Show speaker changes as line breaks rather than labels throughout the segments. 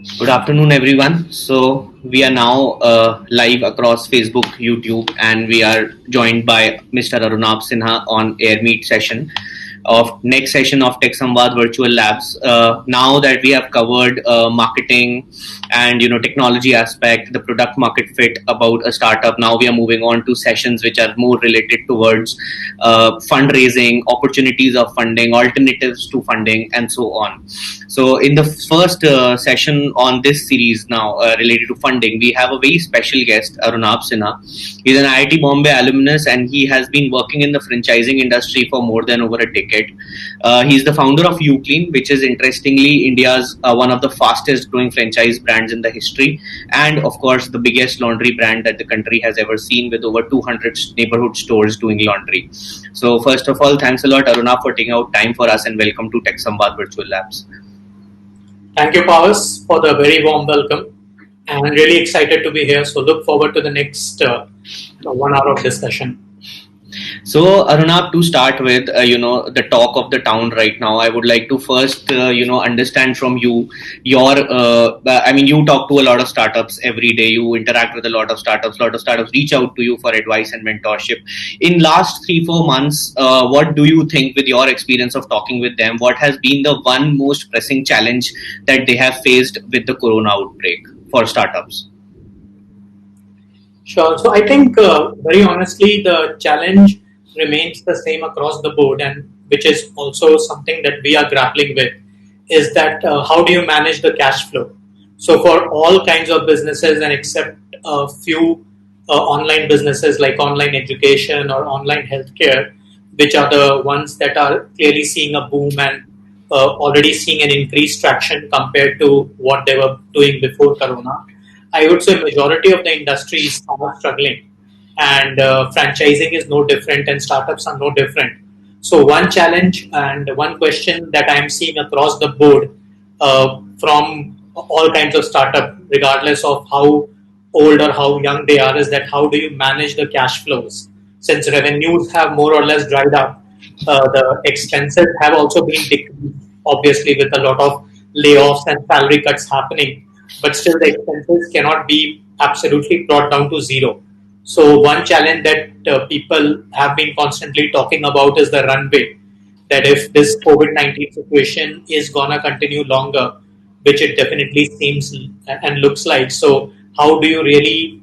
Good afternoon, everyone. So, we are now live across Facebook, YouTube, and we are joined by Mr. Arunabh Sinha on Air Meet session of next session of TechSamvad Virtual Labs. Now that we have covered marketing and technology aspect, the product market fit about a startup, now we are moving on to sessions which are more related towards fundraising, opportunities of funding, alternatives to funding, and so on. So, in the first session on this series now related to funding, we have a very special guest, Arunabh Sinha. He's an IIT Bombay alumnus and he has been working in the franchising industry for more than over a decade. He's the founder of Uclean, which is interestingly India's one of the fastest growing franchise brands in the history, and of course, the biggest laundry brand that the country has ever seen with over 200 neighborhood stores doing laundry. So, first of all, thanks a lot, Arunabh, for taking out time for us and welcome to TechSamvad Virtual Labs.
Thank you, Pavas, for the very warm welcome. And really excited to be here. So look forward to the next 1 hour of discussion.
So, Arunabh, to start with, the talk of the town right now, I would like to first, understand from you you talk to a lot of startups every day. You interact with a lot of startups. A lot of startups reach out to you for advice and mentorship. In last 3-4 months, what do you think, with your experience of talking with them, what has been the one most pressing challenge that they have faced with the corona outbreak for startups?
Sure. So I think, very honestly, the challenge remains the same across the board, and which is also something that we are grappling with, is that how do you manage the cash flow? So for all kinds of businesses, and except a few online businesses like online education or online healthcare, which are the ones that are clearly seeing a boom and already seeing an increased traction compared to what they were doing before Corona. I would say majority of the industry is somewhat struggling, and franchising is no different, and startups are no different. So one challenge and one question that I'm seeing across the board from all kinds of startup, regardless of how old or how young they are, is that how do you manage the cash flows? Since revenues have more or less dried up, the expenses have also been decreased, obviously with a lot of layoffs and salary cuts happening, but still the expenses cannot be absolutely brought down to zero. So one challenge that people have been constantly talking about is the runway. That if this COVID-19 situation is gonna continue longer, which it definitely seems and looks like, so how do you really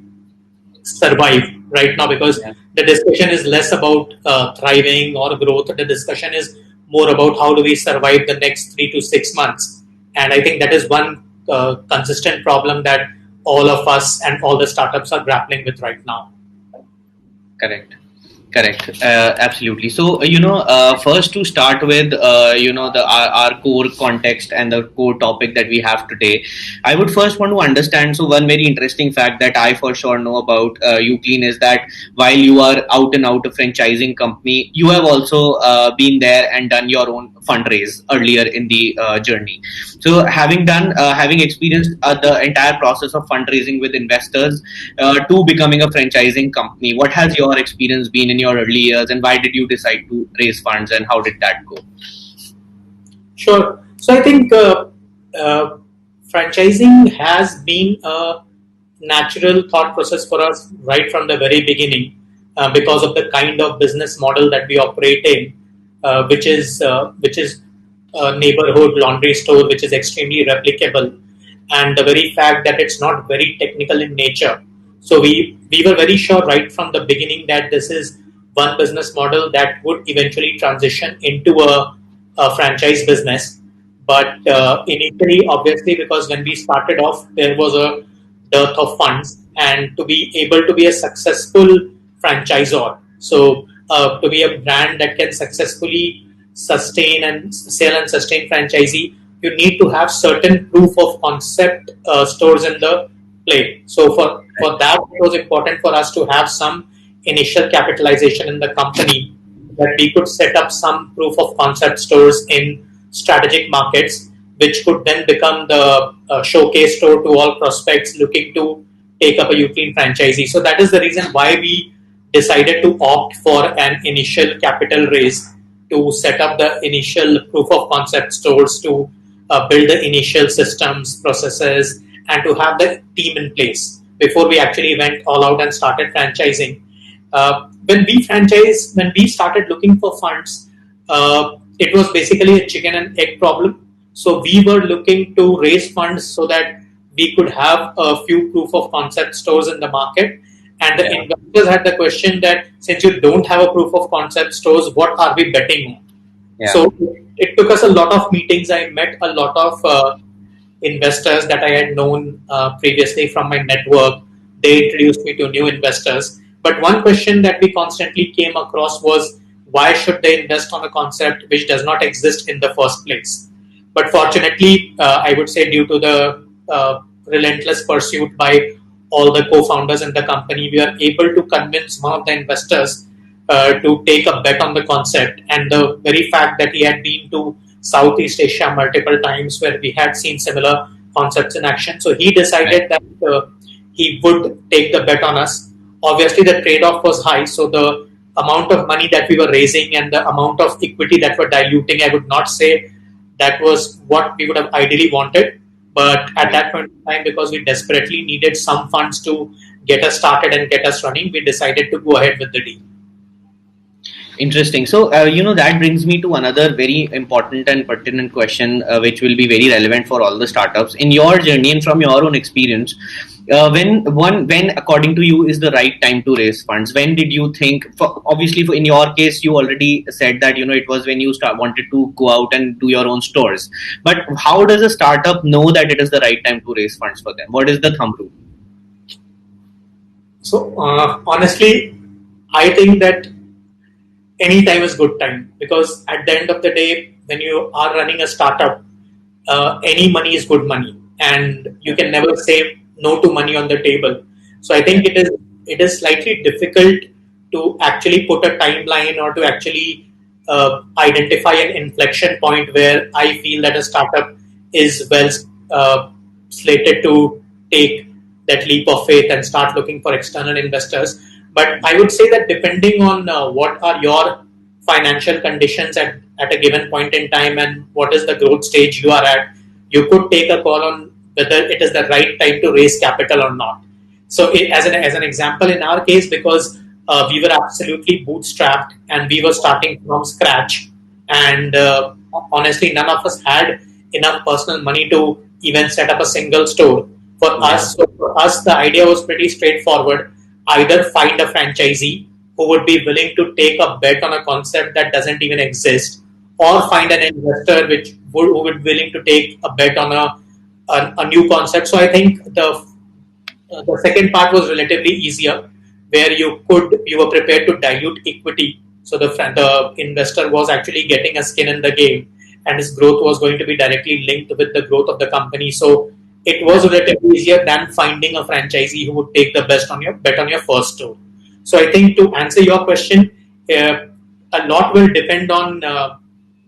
survive right now? Because
Yeah.
the discussion is less about thriving or growth. The discussion is more about how do we survive the next 3 to 6 months. And I think that is one consistent problem that all of us and all the startups are grappling with right now.
Correct. Correct. Absolutely. So, first to start with, our core context and the core topic that we have today, I would first want to understand. So, one very interesting fact that I for sure know about Uclean is that while you are out and out a franchising company, you have also been there and done your own fundraise earlier in the journey. So, having experienced the entire process of fundraising with investors to becoming a franchising company, what has your experience been in your early years, and why did you decide to raise funds, and how did that go?
Sure. So I think franchising has been a natural thought process for us right from the very beginning, because of the kind of business model that we operate in, which is a neighborhood laundry store, which is extremely replicable, and the very fact that it's not very technical in nature. So we were very sure right from the beginning that this is one business model that would eventually transition into a franchise business. But initially, obviously, because when we started off, there was a dearth of funds, and to be able to be a successful franchisor, so to be a brand that can successfully sustain and sell and sustain franchisee, you need to have certain proof of concept stores in the play. So for that, it was important for us to have some initial capitalization in the company, that we could set up some proof of concept stores in strategic markets, which could then become the showcase store to all prospects looking to take up a Uclean franchisee. So that is the reason why we decided to opt for an initial capital raise to set up the initial proof of concept stores to build the initial systems, processes, and to have the team in place before we actually went all out and started franchising. When we started looking for funds, it was basically a chicken and egg problem. So we were looking to raise funds so that we could have a few proof of concept stores in the market. And the investors had the question that since you don't have a proof of concept stores, what are we betting on?
Yeah.
So it took us a lot of meetings. I met a lot of investors that I had known previously from my network. They introduced me to new investors. But one question that we constantly came across was why should they invest on a concept which does not exist in the first place? But fortunately, I would say due to the relentless pursuit by all the co-founders in the company, we are able to convince one of the investors to take a bet on the concept. And the very fact that he had been to Southeast Asia multiple times where we had seen similar concepts in action. So he decided that he would take the bet on us. Obviously, the trade-off was high. So the amount of money that we were raising and the amount of equity that we're diluting, I would not say that was what we would have ideally wanted. But at that point in time, because we desperately needed some funds to get us started and get us running, we decided to go ahead with the deal.
Interesting. So, that brings me to another very important and pertinent question, which will be very relevant for all the startups. In your journey and from your own experience, when according to you is the right time to raise funds? When did you think? Obviously, in your case, you already said that it was when you wanted to go out and do your own stores. But how does a startup know that it is the right time to raise funds for them? What is the thumb rule?
So honestly, I think that any time is good time, because at the end of the day, when you are running a startup, any money is good money, and you can never say no to money on the table. So I think it is slightly difficult to actually put a timeline or to actually identify an inflection point where I feel that a startup is well slated to take that leap of faith and start looking for external investors. But I would say that depending on what are your financial conditions at a given point in time and what is the growth stage you are at, you could take a call on whether it is the right time to raise capital or not. So as an example, in our case, because we were absolutely bootstrapped and we were starting from scratch, and honestly, none of us had enough personal money to even set up a single store. For us, the idea was pretty straightforward. Either find a franchisee who would be willing to take a bet on a concept that doesn't even exist, or find an investor who would be willing to take a bet on a new concept. So I think the second part was relatively easier, where you were prepared to dilute equity. So the investor was actually getting a skin in the game, and his growth was going to be directly linked with the growth of the company. So it was relatively easier than finding a franchisee who would take the bet on your first store. So I think to answer your question, a lot will depend on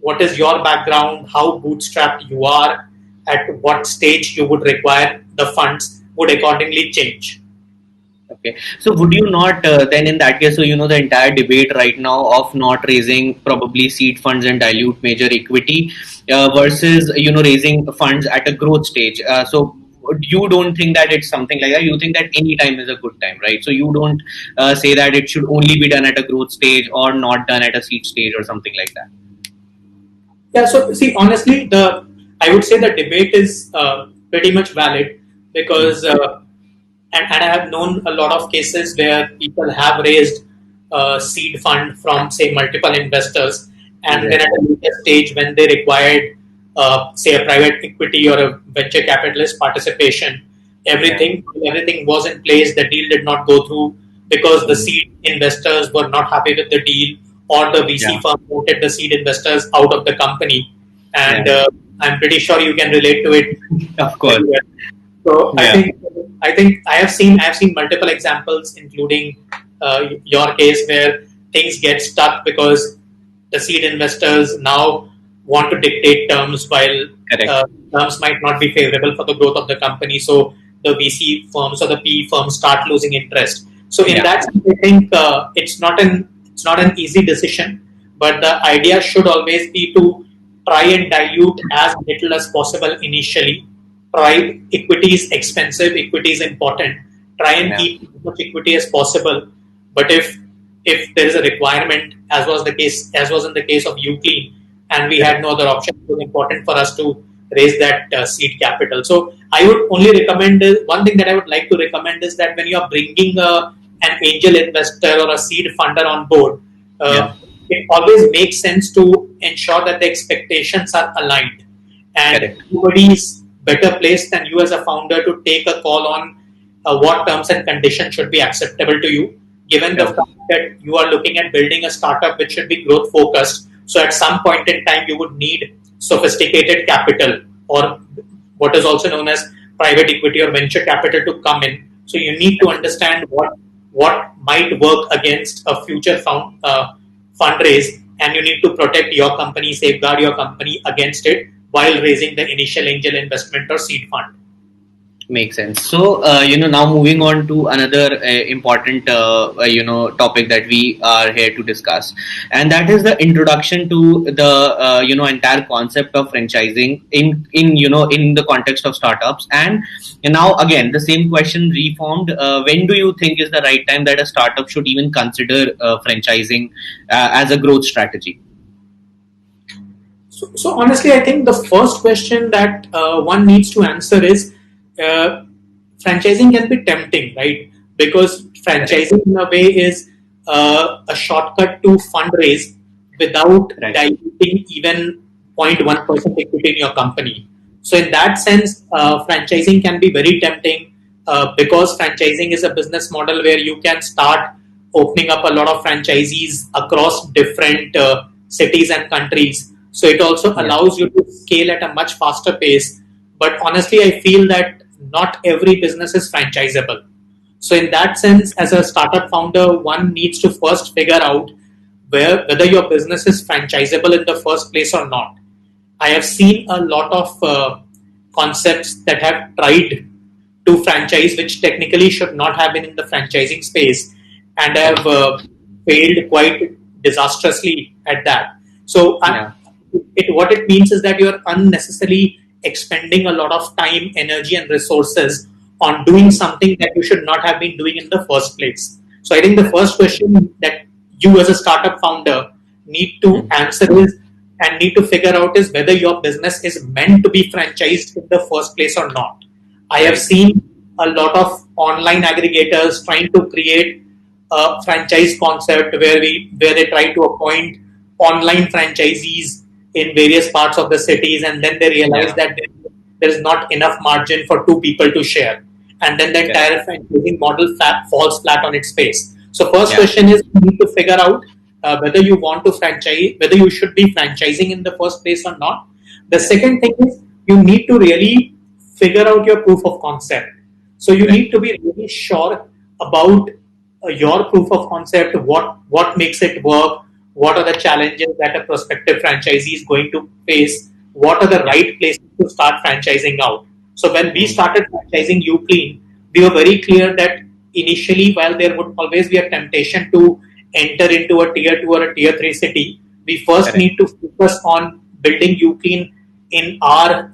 what is your background, how bootstrapped you are, at what stage you would require the funds would accordingly change.
Okay. So would you not then in that case, so the entire debate right now of not raising probably seed funds and dilute major equity versus raising funds at a growth stage. So you don't think that it's something like that. You think that any time is a good time, right? So you don't say that it should only be done at a growth stage or not done at a seed stage or something like that.
Yeah. So see, honestly, I would say the debate is pretty much valid, because. And I have known a lot of cases where people have raised seed fund from, say, multiple investors, and then at a later stage when they required, say, a private equity or a venture capitalist participation, everything was in place. The deal did not go through because the seed investors were not happy with the deal, or the VC firm voted the seed investors out of the company. And I'm pretty sure you can relate to it.
Of course.
So I think I have seen multiple examples, including your case, where things get stuck because the seed investors now want to dictate terms, while terms might not be favorable for the growth of the company. So the VC firms or the PE firms start losing interest. So in that sense, I think it's not an easy decision, but the idea should always be to try and dilute as little as possible initially. Try, equity is expensive, equity is important. Try and keep as much equity as possible. But if there is a requirement, as was in the case of Uclean, and we had no other option, it was important for us to raise that seed capital. So I would only recommend one thing that I would like to recommend is that when you are bringing an angel investor or a seed funder on board, it always makes sense to ensure that the expectations are aligned, and nobody is better placed than you as a founder to take a call on what terms and conditions should be acceptable to you, given the fact that you are looking at building a startup which should be growth focused. So at some point in time, you would need sophisticated capital, or what is also known as private equity or venture capital, to come in. So you need to understand what might work against a future fundraise, and you need to protect your company, safeguard your company against it while raising the initial angel investment or seed fund.
Makes sense. So, now moving on to another important, topic that we are here to discuss, and that is the introduction to the, entire concept of franchising in the context of startups. And now again, the same question reformed. When do you think is the right time that a startup should even consider franchising as a growth strategy?
So honestly, I think the first question that one needs to answer is, franchising can be tempting, right? Because franchising in a way is a shortcut to fundraise without diluting even 0.1% equity in your company. So in that sense, franchising can be very tempting because franchising is a business model where you can start opening up a lot of franchisees across different cities and countries. So it also allows you to scale at a much faster pace. But honestly, I feel that not every business is franchisable. So in that sense, as a startup founder, one needs to first figure out whether your business is franchisable in the first place or not. I have seen a lot of concepts that have tried to franchise, which technically should not have been in the franchising space, and have failed quite disastrously at that. So what it means is that you're unnecessarily expending a lot of time, energy, and resources on doing something that you should not have been doing in the first place. So I think the first question that you as a startup founder need to answer is, and need to figure out, is whether your business is meant to be franchised in the first place or not. I have seen a lot of online aggregators trying to create a franchise concept where they try to appoint online franchisees in various parts of the cities, and then they realize that there is not enough margin for two people to share, and then the entire franchising model falls flat on its face. So first question is, you need to figure out whether you want to franchise, whether you should be franchising in the first place or not. The second thing is, you need to really figure out your proof of concept. So you need to be really sure about your proof of concept, what makes it work, what are the challenges that a prospective franchisee is going to face, what are the right places to start franchising out. So when we started franchising Uclean, we were very clear that initially, while there would always be a temptation to enter into a tier 2 or a tier 3 city, we first need to focus on building Uclean in our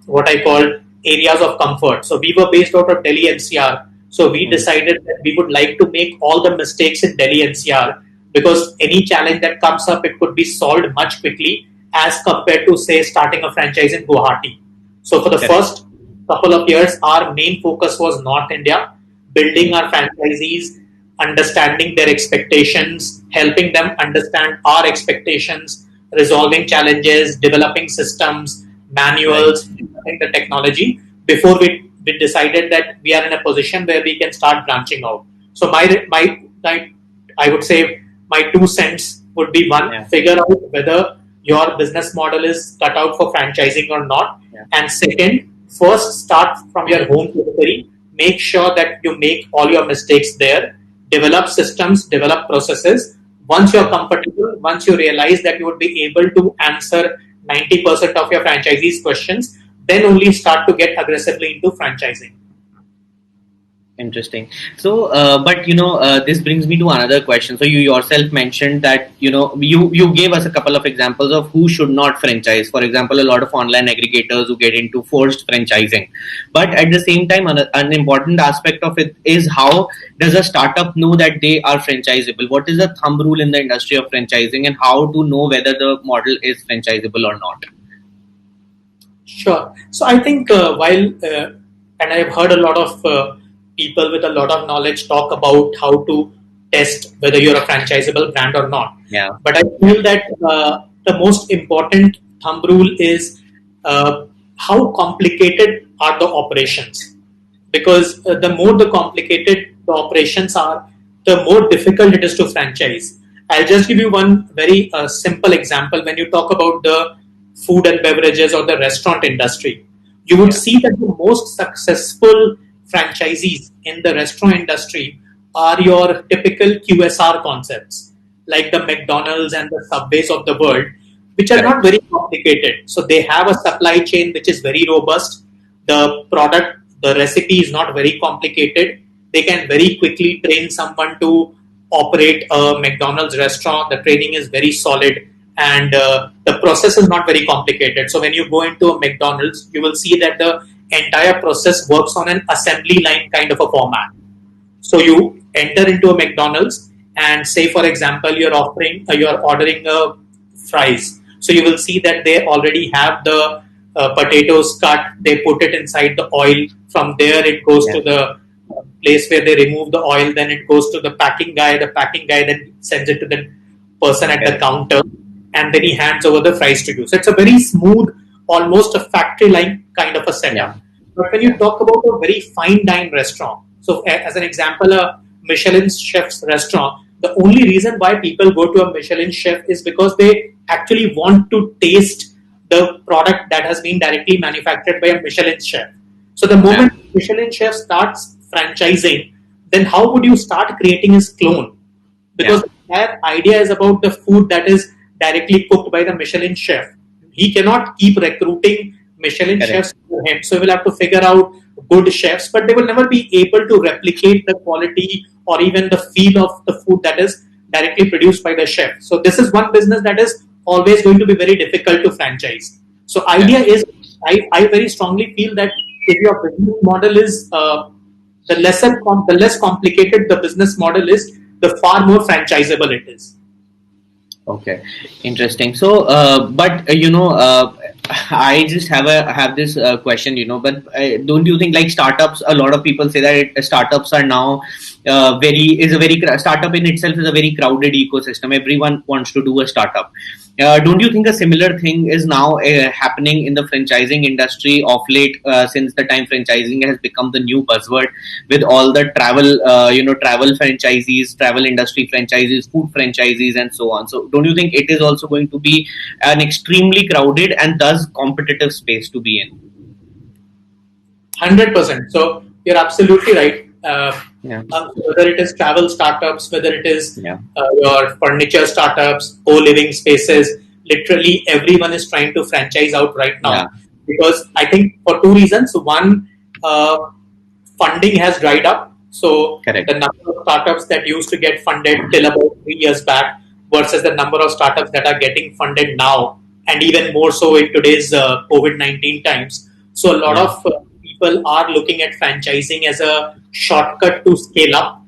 what I call areas of comfort. So we were based out of Delhi NCR. So we decided that we would like to make all the mistakes in Delhi NCR, because any challenge that comes up, it could be solved much quickly as compared to, say, starting a franchise in Guwahati. So for the first couple of years, our main focus was North India, building our franchisees, understanding their expectations, helping them understand our expectations, resolving challenges, developing systems, manuals, developing the technology before we decided that we are in a position where we can start branching out. So I would say my 2 cents would be, one, figure out whether your business model is cut out for franchising or not. And second, first start from your home territory. Make sure that you make all your mistakes there. Develop systems, develop processes. Once you're comfortable, once you realize that you would be able to answer 90% of your franchisees' questions, then only start to get aggressively into franchising.
Interesting. So, but this brings me to another question. So, you yourself mentioned that you gave us a couple of examples of who should not franchise. For example, a lot of online aggregators who get into forced franchising. But at the same time, an important aspect of it is how does a startup know that they are franchisable? What is the thumb rule in the industry of franchising, and how to know whether the model is franchisable or not?
Sure. So I think and I've heard a lot of people with a lot of knowledge talk about how to test whether you're a franchisable brand or not.
Yeah.
But I feel that the most important thumb rule is how complicated are the operations. Because the more the complicated the operations are, the more difficult it is to franchise. I'll just give you one very simple example. When you talk about the food and beverages or the restaurant industry, you would see that the most successful franchisees in the restaurant industry are your typical QSR concepts, like the McDonald's and the Subways of the world, which are not very complicated. So they have a supply chain which is very robust. The product, the recipe is not very complicated. They can very quickly train someone to operate a McDonald's restaurant. The training is very solid, and the process is not very complicated. So when you go into a McDonald's, you will see that the entire process works on an assembly line kind of a format. So you enter into a McDonald's and say, for example, you're ordering fries. So you will see that they already have the potatoes cut. They put it inside the oil. From there, it goes to the place where they remove the oil. Then it goes to the packing guy. The packing guy then sends it to the person at the counter, and then he hands over the fries to you. So it's a very smooth, almost a factory line kind of a setup.
Yeah.
But when you talk about a very fine dine restaurant, so as an example, a Michelin chef's restaurant, the only reason why people go to a Michelin chef is because they actually want to taste the product that has been directly manufactured by a Michelin chef. So the moment Michelin chef starts franchising, then how would you start creating his clone? Because their idea is about the food that is directly cooked by the Michelin chef. He cannot keep recruiting Michelin chefs for him. So he will have to figure out good chefs, but they will never be able to replicate the quality or even the feel of the food that is directly produced by the chef. So this is one business that is always going to be very difficult to franchise. So idea is, I very strongly feel that if your business model is the less complicated the business model is, the far more franchisable it is.
Okay, interesting. So, I just have this question, But don't you think, like, startups? A lot of people say that startups are now startup in itself is a very crowded ecosystem. Everyone wants to do a startup. Don't you think a similar thing is now happening in the franchising industry of late, since the time franchising has become the new buzzword with all the travel franchisees, travel industry franchisees, food franchisees, and so on. So don't you think it is also going to be an extremely crowded and thus competitive space to be in?
100%. So you're absolutely right. Whether it is travel startups, whether it is your furniture startups, co-living spaces, literally everyone is trying to franchise out right now. Because I think for two reasons. One, funding has dried up. So the number of startups that used to get funded till about 3 years back versus the number of startups that are getting funded now, and even more so in today's COVID-19 times. So a lot of people are looking at franchising as a shortcut to scale up,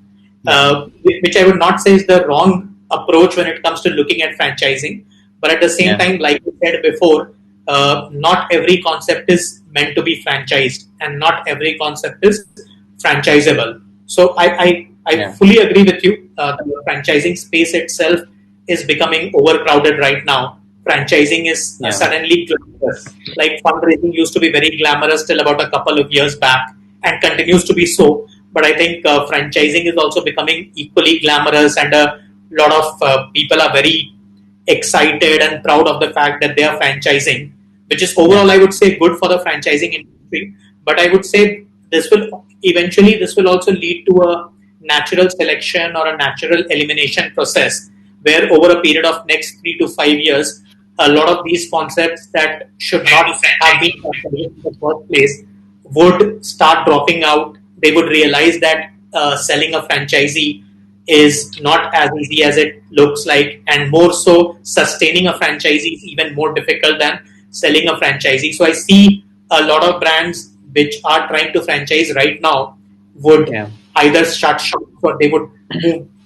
which I would not say is the wrong approach when it comes to looking at franchising. But at the same time, like I said before, not every concept is meant to be franchised, and not every concept is franchisable. So I fully agree with you. The franchising space itself is becoming overcrowded right now. Franchising is suddenly glamorous. Like fundraising used to be very glamorous till about a couple of years back, and continues to be so. But I think franchising is also becoming equally glamorous, and a lot of people are very excited and proud of the fact that they are franchising, which is overall, I would say, good for the franchising industry. But I would say this will also lead to a natural selection or a natural elimination process, where over a period of next 3 to 5 years, a lot of these concepts that should not have been franchised in the first place would start dropping out. they would realize that selling a franchisee is not as easy as it looks like, and more so, sustaining a franchisee is even more difficult than selling a franchisee. So I see a lot of brands which are trying to franchise right now would either shut shop or they would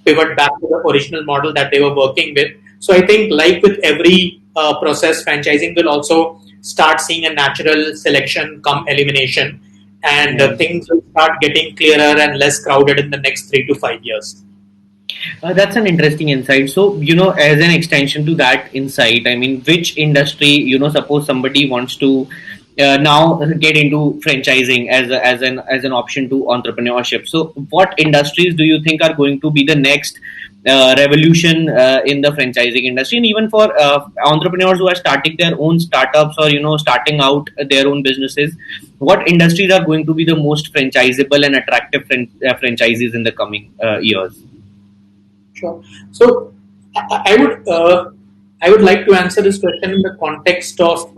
pivot back to the original model that they were working with. So I think, like with every process, franchising will also start seeing a natural selection come elimination, and things will start getting clearer and less crowded in the next 3 to 5 years.
That's an interesting insight. So, as an extension to that insight, I mean, which industry, suppose somebody wants to now get into franchising as an option to entrepreneurship. So, what industries do you think are going to be the next revolution in the franchising industry, and even for entrepreneurs who are starting their own startups or starting out their own businesses? What industries are going to be the most franchisable and attractive franchises in the coming years?
Sure. So I would like to answer this question in the context of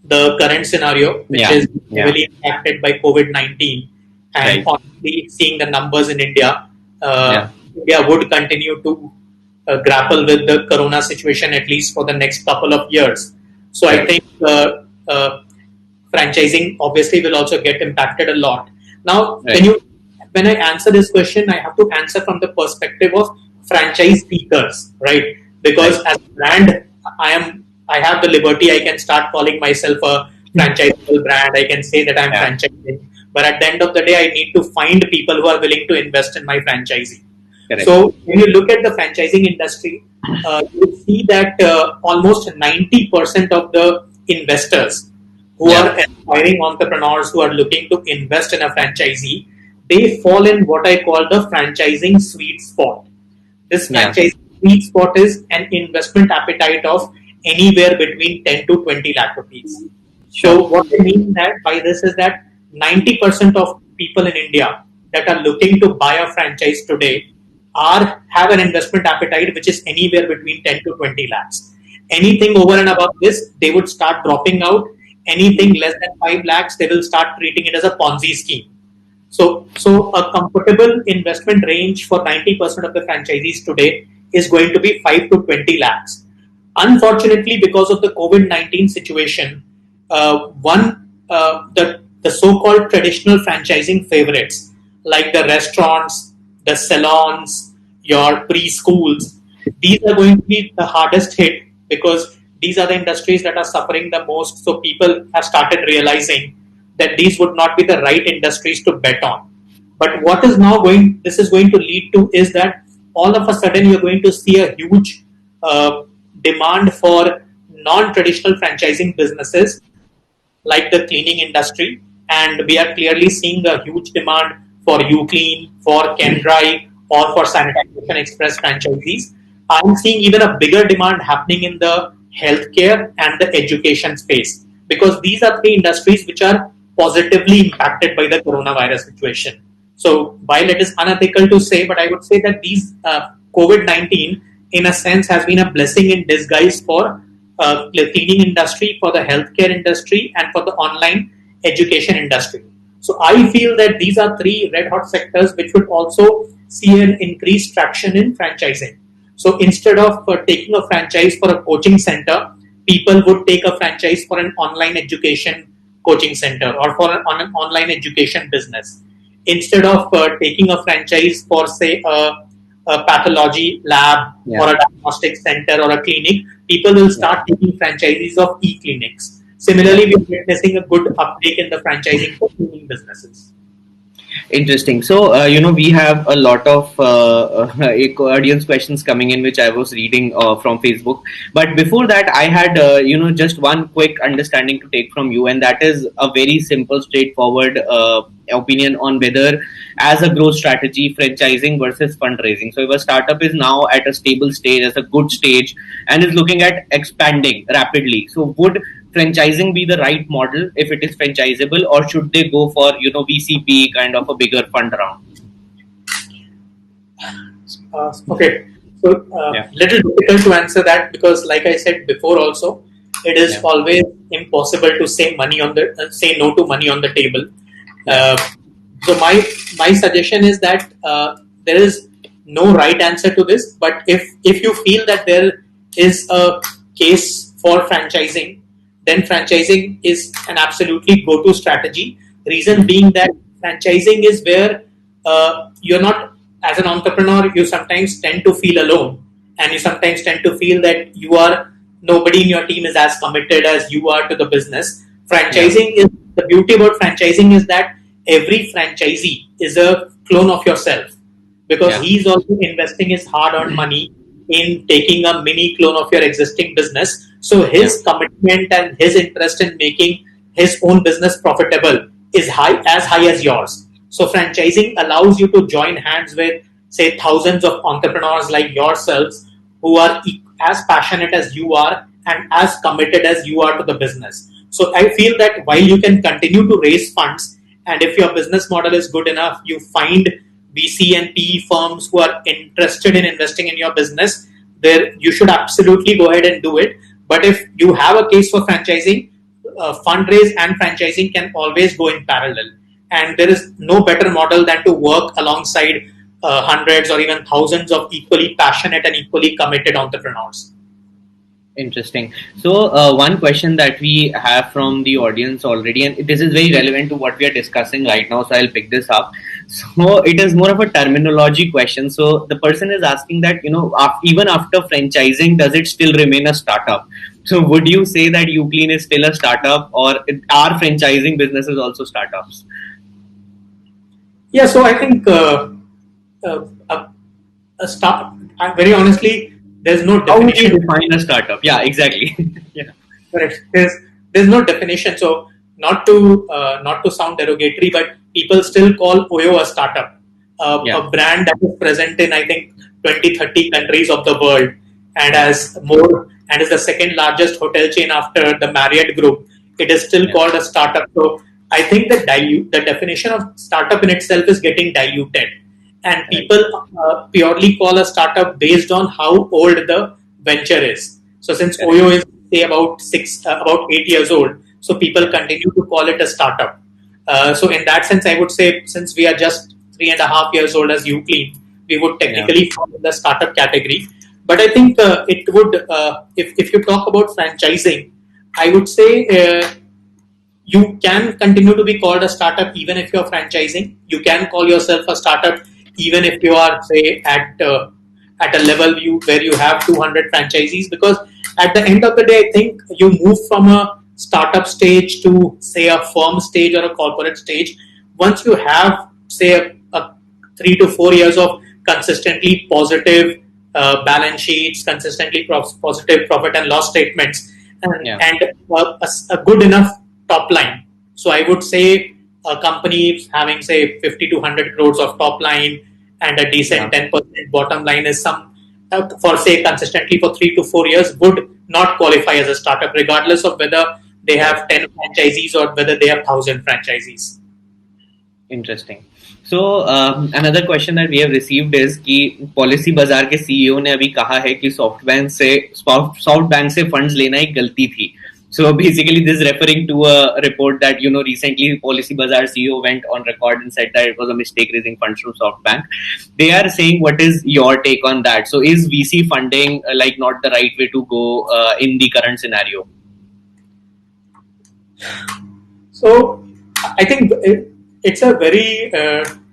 the current scenario, which is heavily impacted by COVID-19, and honestly, seeing the numbers in India, India would continue to grapple with the Corona situation at least for the next couple of years. So I think franchising obviously will also get impacted a lot. Now, when I answer this question, I have to answer from the perspective of franchise seekers, right? Because as a brand, I have the liberty. I can start calling myself a franchisable brand. I can say that I'm franchising. But at the end of the day, I need to find people who are willing to invest in my franchising. Correct. So when you look at the franchising industry, you see that almost 90% of the investors who are aspiring entrepreneurs who are looking to invest in a franchisee, they fall in what I call the franchising sweet spot. This franchising sweet spot is an investment appetite of anywhere between 10 to 20 lakh rupees. So what I mean by this is that 90% of people in India that are looking to buy a franchise today have an investment appetite which is anywhere between 10 to 20 lakhs. Anything over and above this, they would start dropping out. Anything less than 5 lakhs, they will start treating it as a Ponzi scheme. So a comfortable investment range for 90% of the franchisees today is going to be 5 to 20 lakhs. Unfortunately, because of the COVID-19 situation, the so-called traditional franchising favorites, like the restaurants, the salons, your preschools, these are going to be the hardest hit because these are the industries that are suffering the most. So people have started realizing that these would not be the right industries to bet on. But what is now this is going to lead to is that all of a sudden you're going to see a huge demand for non-traditional franchising businesses like the cleaning industry, and we are clearly seeing a huge demand for UClean, for CanDry, or for Sanitation Express franchisees. I'm seeing even a bigger demand happening in the healthcare and the education space, because these are three industries which are positively impacted by the coronavirus situation. So while it is unethical to say, but I would say that these COVID-19 in a sense has been a blessing in disguise for the cleaning industry, for the healthcare industry, and for the online education industry. So I feel that these are three red hot sectors which would also see an increased traction in franchising. So instead of taking a franchise for a coaching center, people would take a franchise for an online education coaching center or for an online education business. Instead of taking a franchise for, say, a pathology lab or a diagnostic center or a clinic, people will start taking franchises of e-clinics. Similarly, we're witnessing a good uptake in the franchising for cleaning businesses.
Interesting. So, we have a lot of audience questions coming in, which I was reading from Facebook. But before that, I had, just one quick understanding to take from you, and that is a very simple, straightforward opinion on whether, as a growth strategy, franchising versus fundraising. So, if a startup is now at a stable stage, as a good stage, and is looking at expanding rapidly, so would franchising be the right model if it is franchisable, or should they go for VCP kind of a bigger fund round?
Okay, so little difficult to answer that because, like I said before, also it is always impossible to say no to money on the table. So my suggestion is that there is no right answer to this, but if you feel that there is a case for franchising, then franchising is an absolutely go-to strategy. Reason being that franchising is where you're not, as an entrepreneur, you sometimes tend to feel alone, and you sometimes tend to feel that you are nobody in your team is as committed as you are to the business.
Yeah.
Franchising is the beauty about franchising is that every franchisee is a clone of yourself, because
Yeah.
he's also investing his hard-earned money in taking a mini clone of your existing business. So
Yeah.
his commitment and his interest in making his own business profitable is high as yours. So franchising allows you to join hands with, say, thousands of entrepreneurs like yourselves who are as passionate as you are and as committed as you are to the business. So I feel that while you can continue to raise funds, and if your business model is good enough, you find VC and PE firms who are interested in investing in your business, there you should absolutely go ahead and do it. But if you have a case for franchising, fundraise and franchising can always go in parallel. And there is no better model than to work alongside hundreds or even thousands of equally passionate and equally committed entrepreneurs.
Interesting. So, one question that we have from the audience already, and this is very relevant to what we are discussing right now, so I'll pick this up. So, it is more of a terminology question. So, the person is asking that, even after franchising, does it still remain a startup? So, would you say that Uclean is still a startup, or are franchising businesses also startups?
Yeah, so I think uh, a, a start. Very honestly, there's no
How would you
definition.
define a startup? Yeah, exactly. Yeah.
Correct. There's no definition. So not to sound derogatory, but people still call Oyo a startup,
Yeah.
a brand that is present in, I think, 20-30 countries of the world, and as more and is the second largest hotel chain after the Marriott Group. It is still
Yeah.
called a startup. So I think the definition of startup in itself is getting diluted, and
Right.
people purely call a startup based on how old the venture is. So since
Correct.
Oyo is, say, about 8 years old, so people continue to call it a startup. So in that sense, I would say, since we are just 3.5 years old as Uclean, we would
Yeah.
technically fall in the startup category. But I think it would, if you talk about franchising, I would say you can continue to be called a startup even if you're franchising. You can call yourself a startup even if you are, say, at a level where you have 200 franchisees, because at the end of the day, I think you move from a startup stage to, say, a firm stage or a corporate stage once you have, say, a 3 to 4 years of consistently positive balance sheets, consistently positive profit and loss statements,
Yeah.
and a good enough top line. So I would say a company having, say, 50 to 100 crores of top line and a
Yeah.
decent 10% bottom line is some, for, say, consistently for 3 to 4 years, would not qualify as a startup, regardless of whether they
Correct.
have 10 franchisees or whether they have 1,000 franchisees.
Interesting so another question that we have received is कि Policybazaar के CEO ने अभी कहा है कि soft bank से funds लेना एक गलती थी. So basically, this is referring to a report that recently Policy Bazaar CEO went on record and said that it was a mistake raising funds from SoftBank. They are saying, what is your take on that? So is VC funding like not the right way to go in the current scenario?
So I think it's a very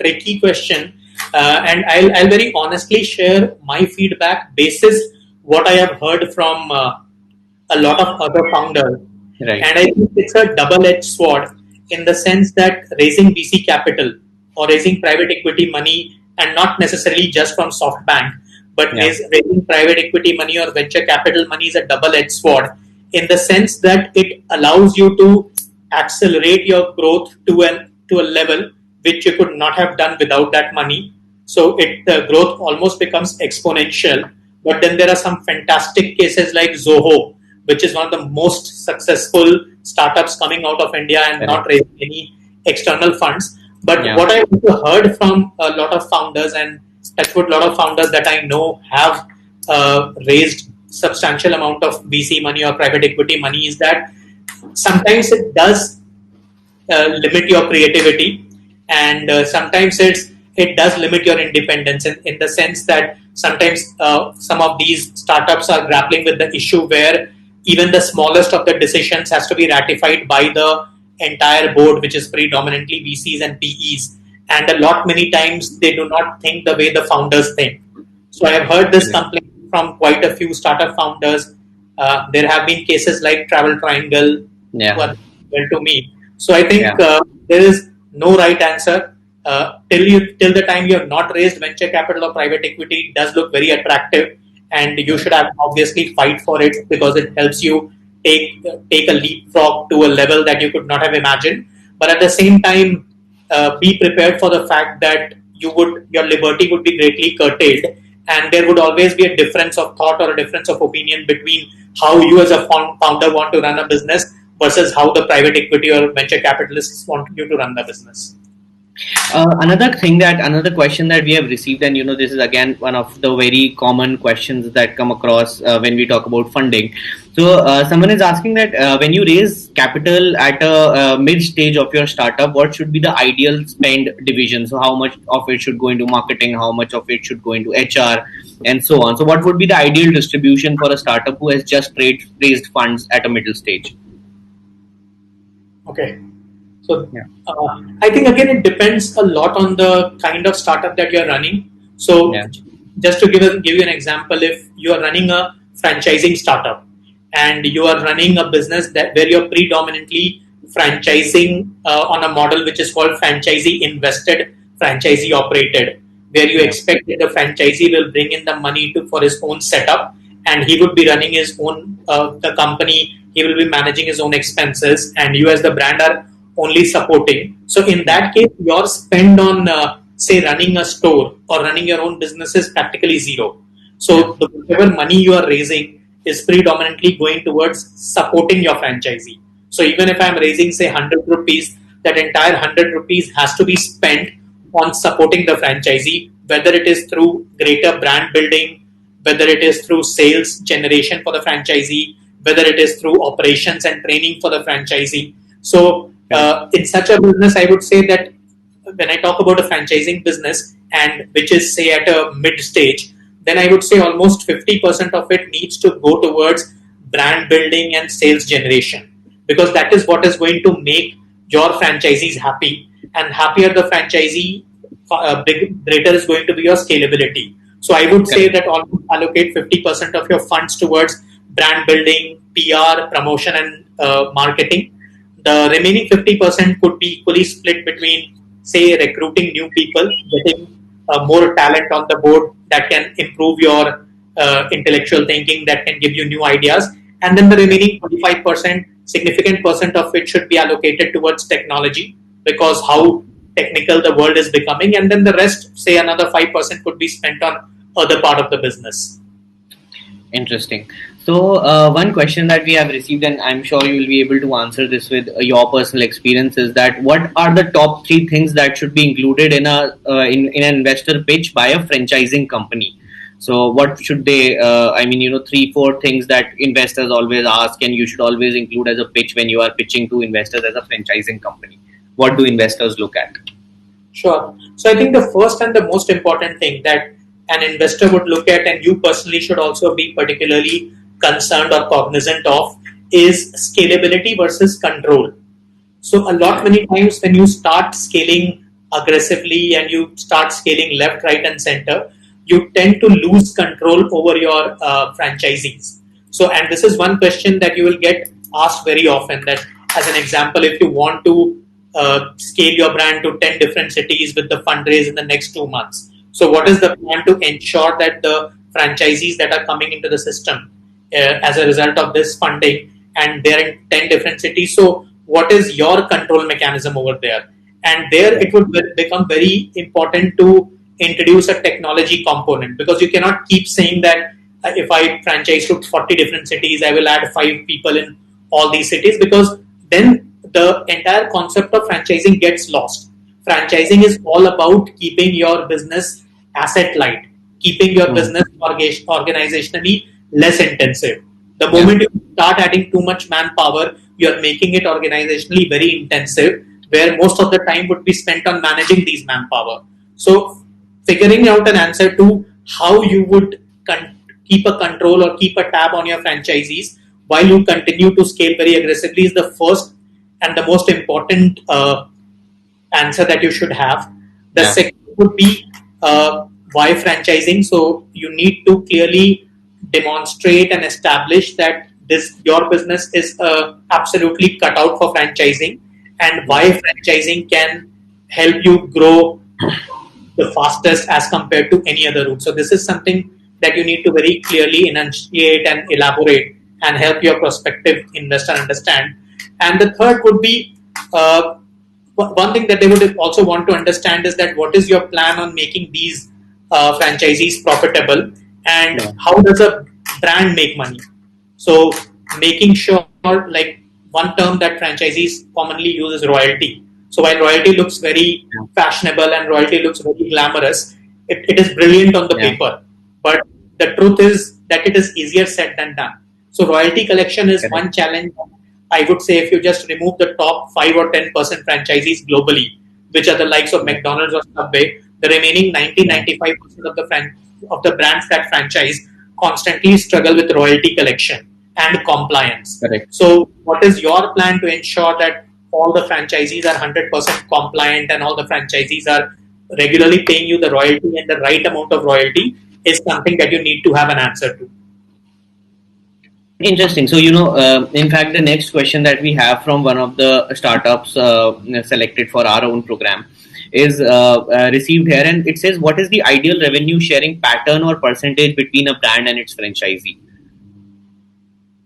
tricky question, and I'll very honestly share my feedback basis what I have heard from a lot of other founders.
Right.
And I think it's a double-edged sword, in the sense that raising VC capital or raising private equity money, and not necessarily just from SoftBank, but
Yeah.
raising private equity money or venture capital money is a double-edged sword, in the sense that it allows you to accelerate your growth to a level which you could not have done without that money. So the growth almost becomes exponential. But then there are some fantastic cases like Zoho, which is one of the most successful startups coming out of India and
Correct.
not raising any external funds. But
Yeah.
what I've also heard from a lot of founders, and that's what a lot of founders that I know have raised substantial amount of VC money or private equity money, is that sometimes it does limit your creativity. and sometimes it does limit your independence in the sense that sometimes some of these startups are grappling with the issue where even the smallest of the decisions has to be ratified by the entire board, which is predominantly VCs and PEs, and a lot many times they do not think the way the founders think. So I have heard this complaint from quite a few startup founders. There have been cases like Travel Triangle, who are well to me. So I think there is no right answer. Till the time you have not raised venture capital or private equity, it does look very attractive, and you should have obviously fight for it because it helps you take a leapfrog to a level that you could not have imagined. But at the same time, be prepared for the fact that your liberty would be greatly curtailed, and there would always be a difference of thought or a difference of opinion between how you as a founder want to run a business versus how the private equity or venture capitalists want you to run the business.
Another question that we have received, and this is again one of the very common questions that come across when we talk about funding. So someone is asking that when you raise capital at a mid stage of your startup, what should be the ideal spend division? So how much of it should go into marketing, how much of it should go into HR, and so on. So what would be the ideal distribution for a startup who has just raised funds at a middle stage?
Okay. So I think again it depends a lot on the kind of startup that you're running. So just to give you an example, if you are running a franchising startup and you are running a business where you're predominantly franchising on a model which is called franchisee invested, franchisee operated, where you expect that the franchisee will bring in the money for his own setup, and he would be running his own the company. He will be managing his own expenses, and you as the brand are only supporting. So in that case, your spend on say running a store or running your own business is practically zero. So the whatever money you are raising is predominantly going towards supporting your franchisee. So even if I'm raising say 100 rupees, that entire 100 rupees has to be spent on supporting the franchisee, whether it is through greater brand building, whether it is through sales generation for the franchisee, whether it is through operations and training for the franchisee. So in such a business, I would say that when I talk about a franchising business, and which is say at a mid stage, then I would say almost 50% of it needs to go towards brand building and sales generation, because that is what is going to make your franchisees happy, and happier the franchisee, greater is going to be your scalability. So I would say that almost allocate 50% of your funds towards brand building, PR, promotion, and marketing. The remaining 50% could be equally split between, say, recruiting new people, getting more talent on the board that can improve your intellectual thinking, that can give you new ideas. And then the remaining 25%, significant percent of it should be allocated towards technology, because how technical the world is becoming. And then the rest, say another 5%, could be spent on other part of the business.
Interesting. So one question that we have received, and I'm sure you will be able to answer this with your personal experience, is that what are the top 3 things that should be included in in an investor pitch by a franchising company? So what should they? 3-4 things that investors always ask, and you should always include as a pitch when you are pitching to investors as a franchising company. What do investors look at?
Sure. So I think the first and the most important thing that an investor would look at, and you personally should also be particularly concerned or cognizant of, is scalability versus control. So a lot many times when you start scaling aggressively and you start scaling left, right, and center, you tend to lose control over your franchisees. So, and this is one question that you will get asked very often, that as an example, if you want to scale your brand to 10 different cities with the fundraise in the next 2 months, so what is the plan to ensure that the franchisees that are coming into the system as a result of this funding, and they're in 10 different cities, so what is your control mechanism over there? And there it would become very important to introduce a technology component, because you cannot keep saying that if I franchise to 40 different cities, I will add 5 people in all these cities, because then the entire concept of franchising gets lost. Franchising is all about keeping your business asset light, keeping your business organizationally less intensive. The moment you start adding too much manpower, you're making it organizationally very intensive. where most of the time would be spent on managing these manpower. So figuring out an answer to how you would keep a control or keep a tab on your franchisees while you continue to scale very aggressively is the first and the most important answer that you should have. The second would be why franchising. So you need to clearly demonstrate and establish that this your business is absolutely cut out for franchising, and why franchising can help you grow the fastest as compared to any other route. So this is something that you need to very clearly enunciate and elaborate and help your prospective investor understand. And the third would be one thing that they would also want to understand is that what is your plan on making these franchisees profitable, and how does a brand make money. So making sure, like one term that franchisees commonly use is royalty. So while royalty looks very fashionable and royalty looks very glamorous, it is brilliant on the paper, but the truth is that it is easier said than done. So royalty collection is one challenge. I would say if you just remove the top 5 or 10% franchisees globally, which are the likes of McDonald's or Subway, the remaining 90-95% of the brands that franchise constantly struggle with royalty collection and compliance.
Correct.
So what is your plan to ensure that all the franchisees are 100% compliant and all the franchisees are regularly paying you the royalty and the right amount of royalty is something that you need to have an answer to.
Interesting. So, in fact, the next question that we have from one of the startups selected for our own program is received here, and it says, what is the ideal revenue sharing pattern or percentage between a brand and its franchisee?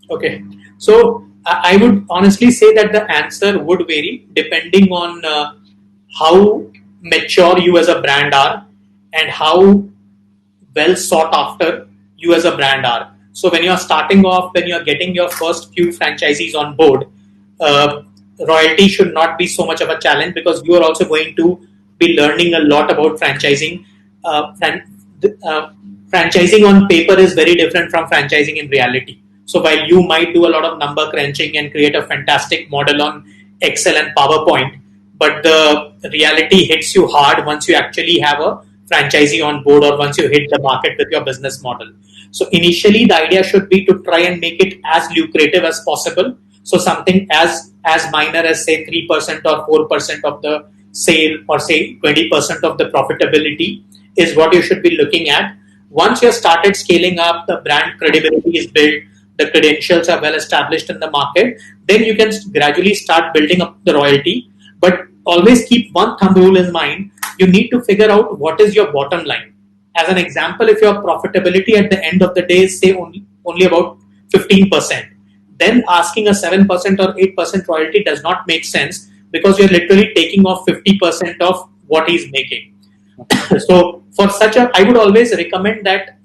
Okay. So, I would honestly say that the answer would vary depending on how mature you as a brand are and how well sought after you as a brand are. So when you're starting off, when you're getting your first few franchisees on board, royalty should not be so much of a challenge because you are also going to be learning a lot about franchising. Franchising on paper is very different from franchising in reality. So while you might do a lot of number crunching and create a fantastic model on Excel and PowerPoint, but the reality hits you hard once you actually have a franchisee on board or once you hit the market with your business model. So initially, the idea should be to try and make it as lucrative as possible. So something as minor as say 3% or 4% of the sale or say 20% of the profitability is what you should be looking at. Once you've started scaling up, the brand credibility is built, the credentials are well established in the market, then you can gradually start building up the royalty. But always keep one thumb rule in mind. You need to figure out what is your bottom line. As an example, if your profitability at the end of the day is say only about 15%, then asking a 7% or 8% royalty does not make sense because you're literally taking off 50% of what he's making. So for I would always recommend that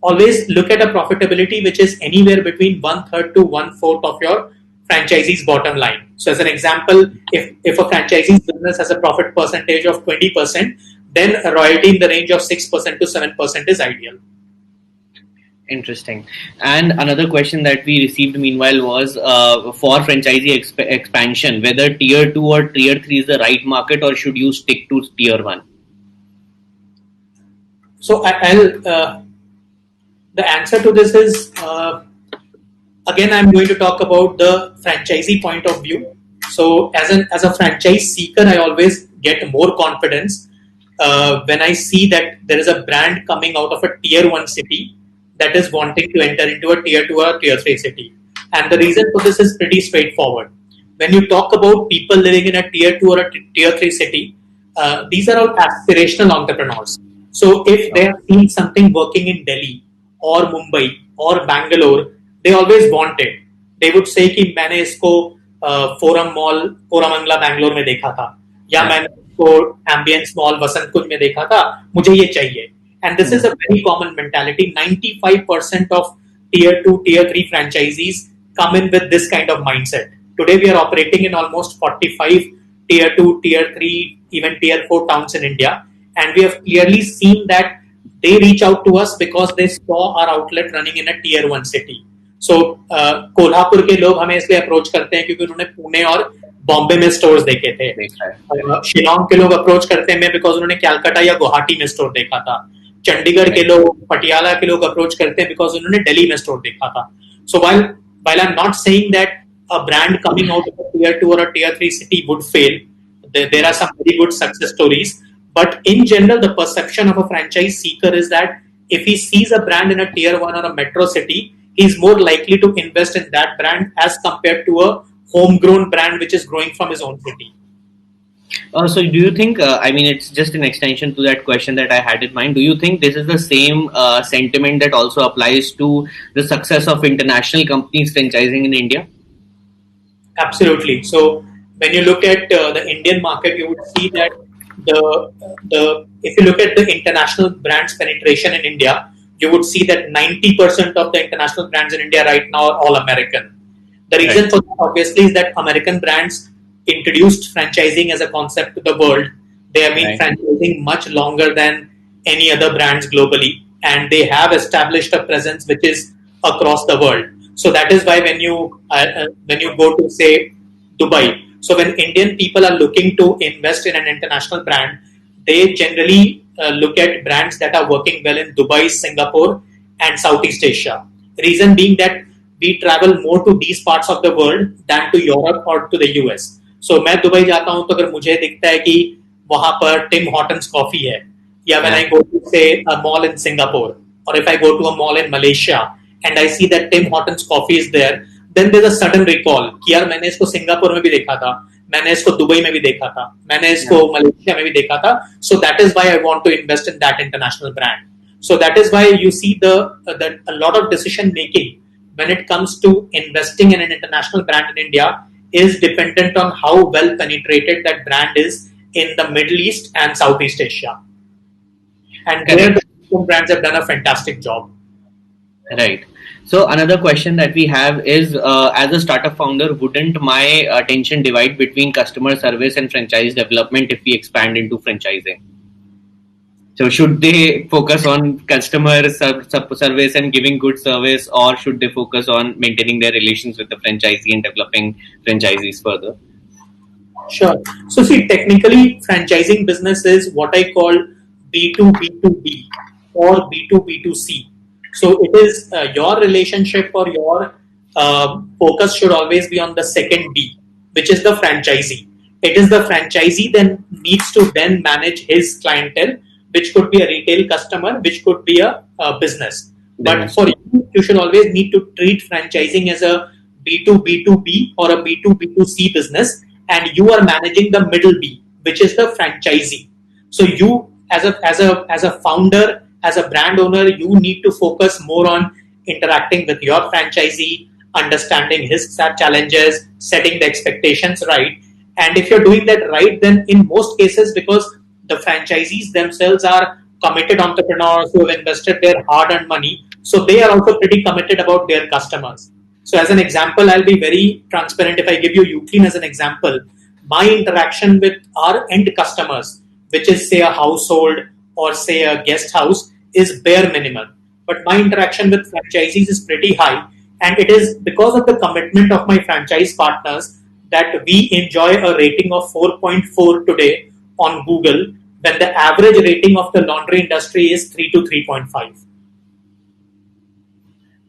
always look at a profitability which is anywhere between 1/3 to 1/4 of your franchisee's bottom line. So as an example, if a franchisee's business has a profit percentage of 20%, then a royalty in the range of 6% to 7% is ideal.
Interesting. And another question that we received meanwhile was for franchisee expansion, whether tier 2 or tier 3 is the right market or should you stick to tier 1?
So the answer to this is, again, I'm going to talk about the franchisee point of view. So as a franchise seeker, I always get more confidence when I see that there is a brand coming out of a tier 1 city that is wanting to enter into a tier 2 or tier 3 city. And the reason for this is pretty straightforward. When you talk about people living in a tier 2 or a tier 3 city, these are all aspirational entrepreneurs. So if they have seen something working in Delhi or Mumbai or Bangalore, they always want it. They would say कि मैंने इसको forum mall Koramangala Bangalore में देखा था, या मैंने इसको ambience mall वसंत कुंज में देखा था, मुझे ये चाहिए. And this is a very common mentality. 95% of tier 2, tier 3 franchisees come in with this kind of mindset. Today we are operating in almost 45 tier 2, tier 3, even tier 4 towns in India. And we have clearly seen that they reach out to us because they saw our outlet running in a tier 1 city. So Kolhapur के लोग हमें इसलिए approach करते हैं क्योंकि उन्होंने पुणे और बॉम्बे में स्टोर्स देखे थे,
देखा है।
शिलोंग के लोग अप्रोच करते हैं बिकॉज उन्होंने कैलकाटा या गुवाहाटी में स्टोर देखा था, चंडीगढ़ के
Right.
लोग, पटियाला के लोग अप्रोच करते हैं बिकॉज उन्होंने दिल्ली में स्टोर देखा था. सो while I'm not saying that a brand coming out of a tier 2 or a tier 3 city would fail, there are some very good success stories, but in general the perception of a franchise seeker is that if he sees a brand in a tier 1 or a metro city, he's more likely to invest in that brand as compared to a homegrown brand which is growing from his own city.
So do you think, I mean, it's just an extension to that question that I had in mind. Do you think this is the same sentiment that also applies to the success of international companies franchising in India?
Absolutely. So when you look at the Indian market, you would see that the if you look at the international brands penetration in India, you would see that 90% of the international brands in India right now are all American. The reason
Right.
for that obviously is that American brands introduced franchising as a concept to the world. They have been
Right.
franchising much longer than any other brands globally, and they have established a presence which is across the world. So that is why when you go to say Dubai, so when Indian people are looking to invest in an international brand, they generally look at brands that are working well in Dubai, Singapore, and Southeast Asia. Reason being that we travel more to these parts of the world than to Europe or to the US. So मैं Dubai जाता हूँ तो अगर मुझे दिखता है कि वहां पर टिम हॉटन्स कॉफी है, या when I go to say a mall in Singapore, or if I go to a mall in Malaysia and I see that Tim Hortons coffee is there, then there's a sudden recall कि यार मैंने इसको Singapore में भी देखा था, मैंने इसको दुबई में भी देखा था, मैंने इसको मलेशिया में भी देखा था. So that is why I want to invest in that international brand. So that is why you see that a lot of decision making when it comes to investing in an international brand in India is dependent on how well penetrated that brand is in the Middle East and Southeast Asia. And there the brands have done a fantastic job.
Right. So another question that we have is, as a startup founder, wouldn't my attention divide between customer service and franchise development if we expand into franchising? So should they focus on customer service and giving good service, or should they focus on maintaining their relations with the franchisee and developing franchisees further?
Sure. So see, technically, franchising business is what I call B2B2B or B2B2C. So it is your relationship or your focus should always be on the second B, which is the franchisee. It is the franchisee then needs to then manage his clientele, which could be a retail customer, which could be a business. But for you, you should always need to treat franchising as a B2B2B or a B2B2C business, and you are managing the middle B, which is the franchisee. So you, as a founder, as a brand owner, you need to focus more on interacting with your franchisee, understanding his challenges, setting the expectations right. And if you're doing that right, then in most cases, because the franchisees themselves are committed entrepreneurs who have invested their hard-earned money, so they are also pretty committed about their customers. So as an example, I'll be very transparent. If I give you Uclean as an example, my interaction with our end customers, which is say a household or say a guest house, is bare minimum. But my interaction with franchisees is pretty high. And it is because of the commitment of my franchise partners that we enjoy a rating of 4.4 today on Google, when the average rating of the laundry industry is 3 to 3.5.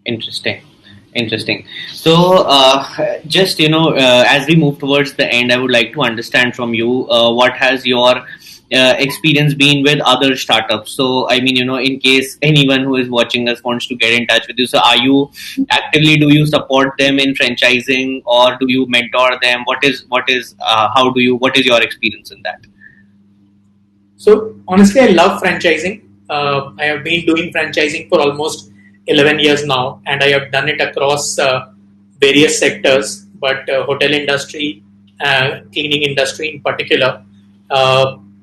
Interesting. So just as we move towards the end, I would like to understand from you, what has your experience been with other startups? So I mean, in case anyone who is watching us wants to get in touch with you, so are you actively, do you support them in franchising, or do you mentor them? What is what is your experience in that?
So honestly, I love franchising. I have been doing franchising for almost 11 years now, and I have done it across various sectors, but hotel industry, cleaning industry in particular.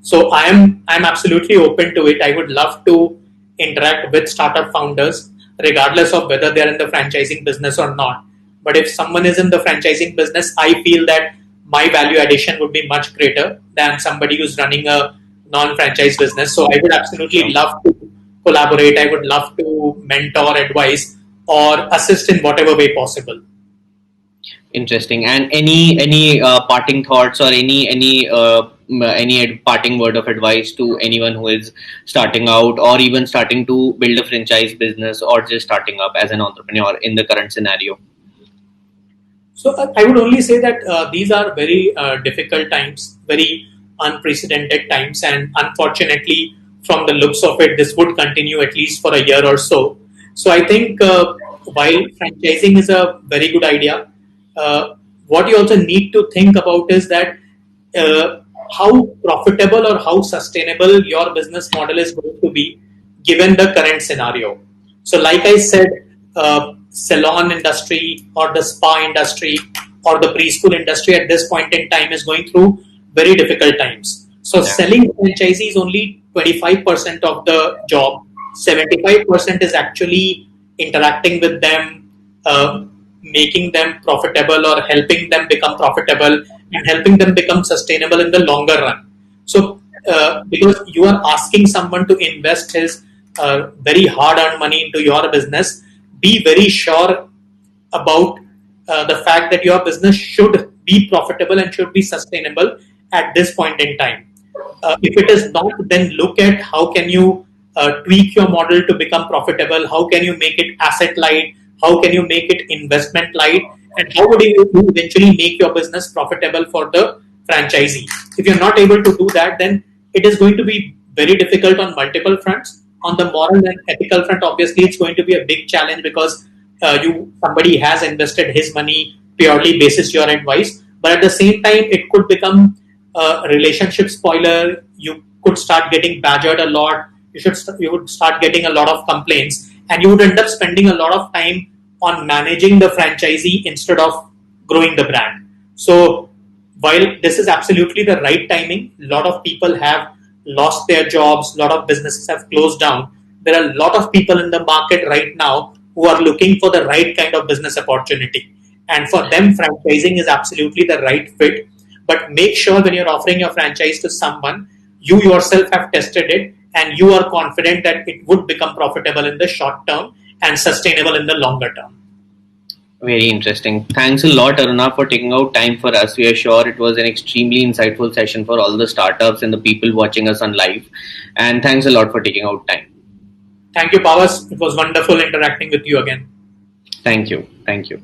So I'm absolutely open to it. I would love to interact with startup founders, regardless of whether they're in the franchising business or not. But if someone is in the franchising business, I feel that my value addition would be much greater than somebody who's running a non-franchise business. So I would absolutely love to collaborate. I would love to mentor, advise, or assist in whatever way possible.
Interesting. And any parting thoughts or any parting word of advice to anyone who is starting out or even starting to build a franchise business or just starting up as an entrepreneur in the current scenario?
So I would only say that these are very difficult times, very unprecedented times, and unfortunately, from the looks of it, this would continue at least for a year or so. So I think while franchising is a very good idea, what you also need to think about is that uh, how profitable or how sustainable your business model is going to be given the current scenario. So, like I said, salon industry or the spa industry or the preschool industry at this point in time is going through very difficult times. So,
Yeah.
selling franchise is only 25% of the job. 75% is actually interacting with them, making them profitable or helping them become profitable and helping them become sustainable in the longer run. So, because you are asking someone to invest his very hard earned money into your business, be very sure about the fact that your business should be profitable and should be sustainable at this point in time. If it is not, then look at how can you tweak your model to become profitable. How can you make it asset light? How can you make it investment light? And how would you eventually make your business profitable for the franchisee? If you're not able to do that, then it is going to be very difficult on multiple fronts. On the moral and ethical front, obviously, it's going to be a big challenge because you somebody has invested his money purely basis your advice. But at the same time, it could become a relationship spoiler. You could start getting badgered a lot. You would start getting a lot of complaints, and you would end up spending a lot of time on managing the franchisee instead of growing the brand. So while this is absolutely the right timing, a lot of people have lost their jobs, a lot of businesses have closed down. There are a lot of people in the market right now who are looking for the right kind of business opportunity. And for them, franchising is absolutely the right fit. But make sure when you're offering your franchise to someone, you yourself have tested it and you are confident that it would become profitable in the short term and sustainable in the longer term.
Very interesting. Thanks a lot, Aruna, for taking out time for us. We are sure it was an extremely insightful session for all the startups and the people watching us on live. And thanks a lot for taking out time.
Thank you, Pawas. It was wonderful interacting with you again.
Thank you. Thank you.